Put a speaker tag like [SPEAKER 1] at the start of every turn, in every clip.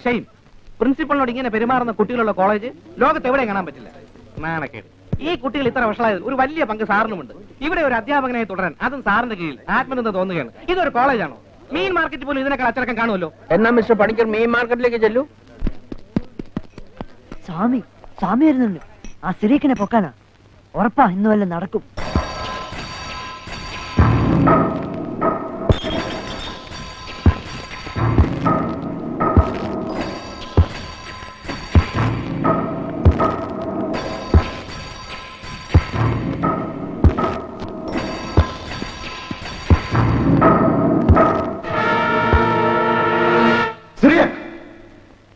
[SPEAKER 1] Shame. പ്രിൻസിപ്പളിനോട് ഇങ്ങനെ പെരുമാറുന്ന കുട്ടികളുള്ള കോളേജ് ലോകത്ത് എവിടെയും കാണാൻ പറ്റില്ല. നാണക്കേട്. ഈ കുട്ടികൾ ഇത്ര വഷളായത് ഒരു വലിയ പങ്ക് സാറിനുമുണ്ട്. ഇവിടെ ഒരു അധ്യാപകനായി തുടരാൻ, അതും സാറിന്റെ കീഴിൽ, ആത്മനിന്ദ തോന്നുകയാണ്. ഇതൊരു കോളേജാണോ? മീൻ മാർക്കറ്റ് പോലും ഇതിനേക്കാൾ അച്ചടക്കം കാണുമല്ലോ.
[SPEAKER 2] എന്നാ മിസ്റ്റർ പണിക്കർ മീൻ മാർക്കറ്റിലേക്ക് ചെല്ലൂ.
[SPEAKER 3] സ്വാമി വരുന്നുണ്ട്. ആ സിറീക്കിനെ പൊക്കാനാ. ഉറപ്പാ ഇന്ന് വല്ല നടക്കും.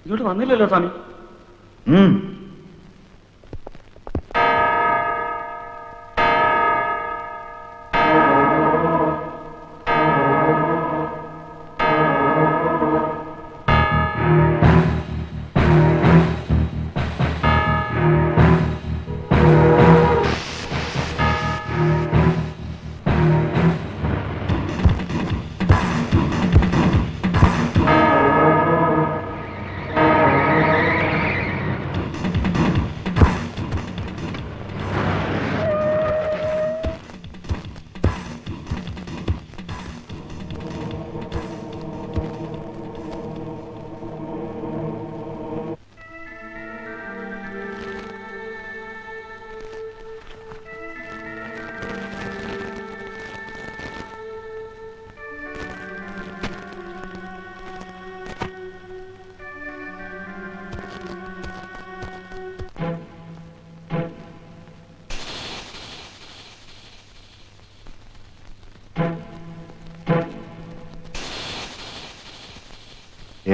[SPEAKER 2] ഇങ്ങോട്ട് വന്നില്ലല്ലോ സ്വാമി.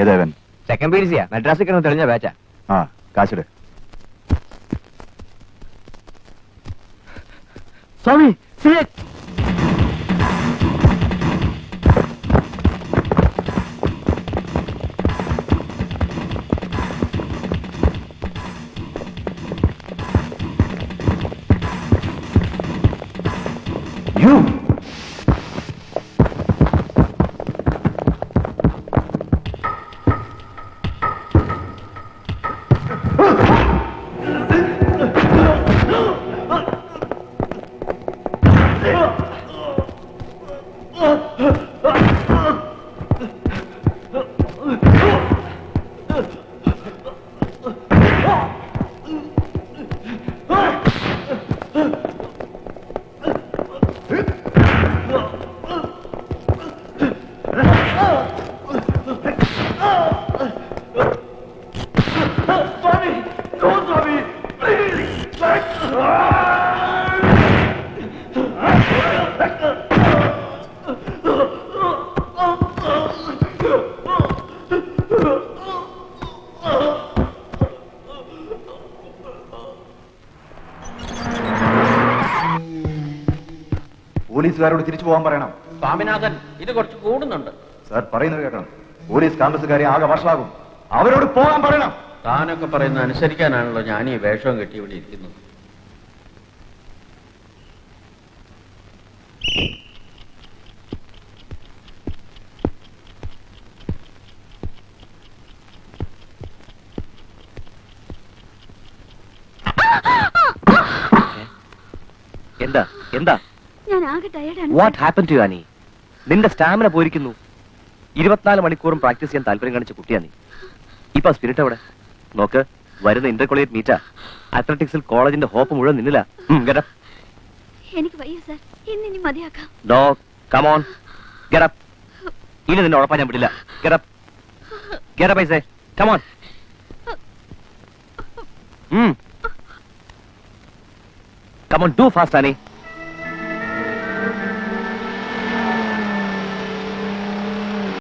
[SPEAKER 4] ഏതേവൻ?
[SPEAKER 2] സെക്കൻഡ് പീരീസിയാ. മദ്രാസിൽ കിടന്ന് തെളിഞ്ഞ ബാച്ചാ.
[SPEAKER 4] ആ, കാശിട്.
[SPEAKER 1] സ്വാമി
[SPEAKER 4] പോലീസുകാരോട് തിരിച്ചു പോകാൻ പറയണം.
[SPEAKER 2] സ്വാമിനാഥൻ, ഇത് കുറച്ച് കൂടുന്നുണ്ട്.
[SPEAKER 4] സാർ പറയുന്നത് കേൾക്കണം. പോലീസ് ക്യാമ്പസുകാരെ ആകെ വഷളാകും. അവരോട് പോകാൻ പറയണം.
[SPEAKER 2] താനൊക്കെ പറയുന്നത് അനുസരിക്കാനാണല്ലോ ഞാൻ ഈ വേഷവും കെട്ടി ഇവിടെ ഇരിക്കുന്നത്.
[SPEAKER 5] എന്താ എന്താ വാട്ട് ഹാപ്പൻ ടു ആനി? നിന്റെ സ്റ്റാമിന പോയിരിക്കുന്നു. 24 മണിക്കൂറും പ്രാക്ടീസ് ചെയ്യാൻ താല്പര്യം കാണിച്ച കുട്ടിയാ നീ. ഇപ്പൊ സ്പിരിറ്റ് അവിടെ നോക്ക്. വരുന്ന ഇന്റർ കോളേജ് മീറ്റാ. അത്ലറ്റിക്സിൽ കോളേജിന്റെ ഹോപ്പ് മുഴുവൻ നിന്നില്ല. ഇനി നിന്നെ ഉറപ്പാൻ ഞാൻ വിടില്ല. Come on. Come on, do fast Annie.